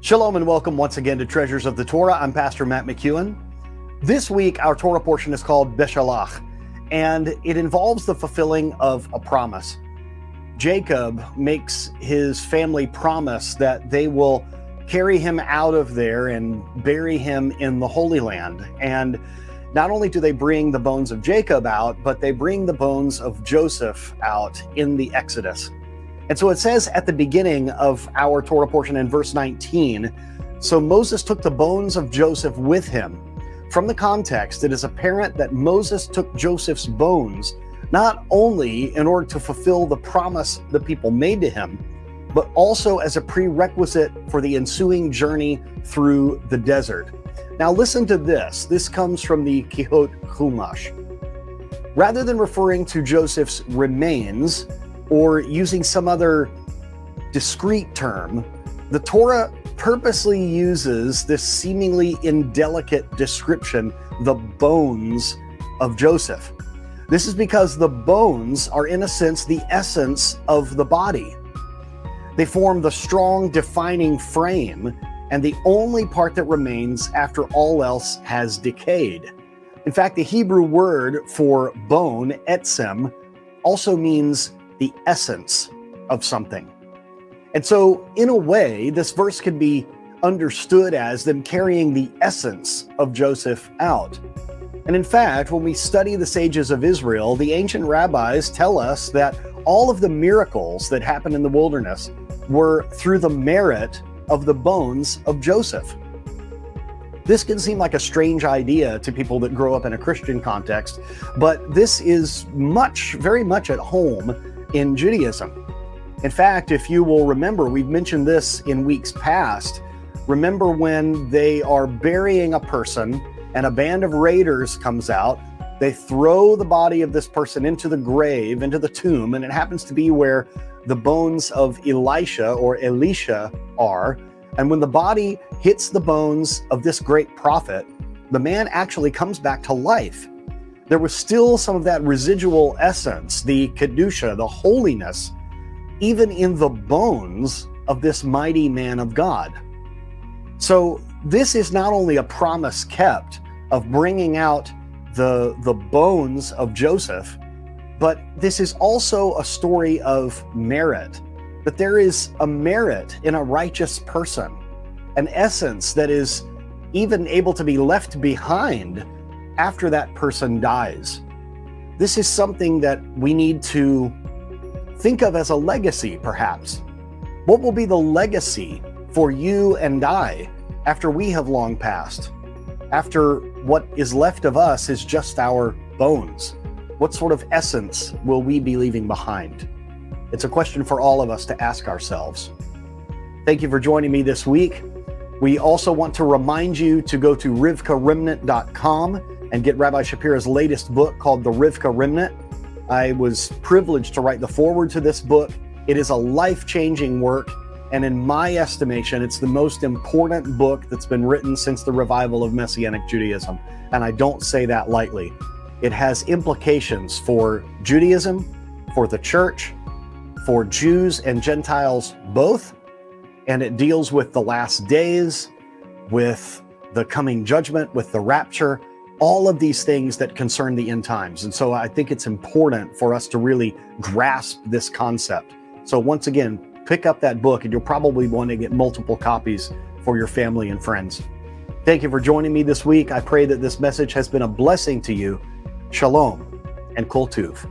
Shalom and welcome once again to Treasures of the Torah. I'm Pastor Matt McEwen. This week, our Torah portion is called Beshalach, and it involves the fulfilling of a promise. Jacob makes his family promise that they will carry him out of there and bury him in the Holy Land. And not only do they bring the bones of Jacob out, but they bring the bones of Joseph out in the Exodus. And so it says at the beginning of our Torah portion in verse 19, so Moses took the bones of Joseph with him. From the context, it is apparent that Moses took Joseph's bones not only in order to fulfill the promise the people made to him, but also as a prerequisite for the ensuing journey through the desert. Now listen to this. This comes from the Kihot Chumash. Rather than referring to Joseph's remains, or using some other discrete term, the Torah purposely uses this seemingly indelicate description, the bones of Joseph. This is because the bones are, in a sense, the essence of the body. They form the strong, defining frame, and the only part that remains after all else has decayed. In fact, the Hebrew word for bone, etzem, also means the essence of something. And so, in a way, this verse can be understood as them carrying the essence of Joseph out. And in fact, when we study the sages of Israel, the ancient rabbis tell us that all of the miracles that happened in the wilderness were through the merit of the bones of Joseph. This can seem like a strange idea to people that grow up in a Christian context, but this is very much at home in Judaism. In fact, if you will remember, we've mentioned this in weeks past. Remember when they are burying a person and a band of raiders comes out, they throw the body of this person into the grave, into the tomb, and it happens to be where the bones of Elisha or Elisha are. And when the body hits the bones of this great prophet, the man actually comes back to life. There was still some of that residual essence, the kedusha, the holiness, even in the bones of this mighty man of God. So this is not only a promise kept of bringing out the bones of Joseph, but this is also a story of merit, that there is a merit in a righteous person, an essence that is even able to be left behind after that person dies. This is something that we need to think of as a legacy, perhaps. What will be the legacy for you and I after we have long passed? After what is left of us is just our bones? What sort of essence will we be leaving behind? It's a question for all of us to ask ourselves. Thank you for joining me this week. We also want to remind you to go to rivkaremnant.com and get Rabbi Shapira's latest book called The Rivka Remnant. I was privileged to write the foreword to this book. It is a life-changing work, and in my estimation, it's the most important book that's been written since the revival of Messianic Judaism, and I don't say that lightly. It has implications for Judaism, for the church, for Jews and Gentiles both, and it deals with the last days, with the coming judgment, with the rapture, all of these things that concern the end times. And so I think it's important for us to really grasp this concept. So once again, pick up that book, and you'll probably want to get multiple copies for your family and friends. Thank you for joining me this week. I pray that this message has been a blessing to you. Shalom and Kol Tuv.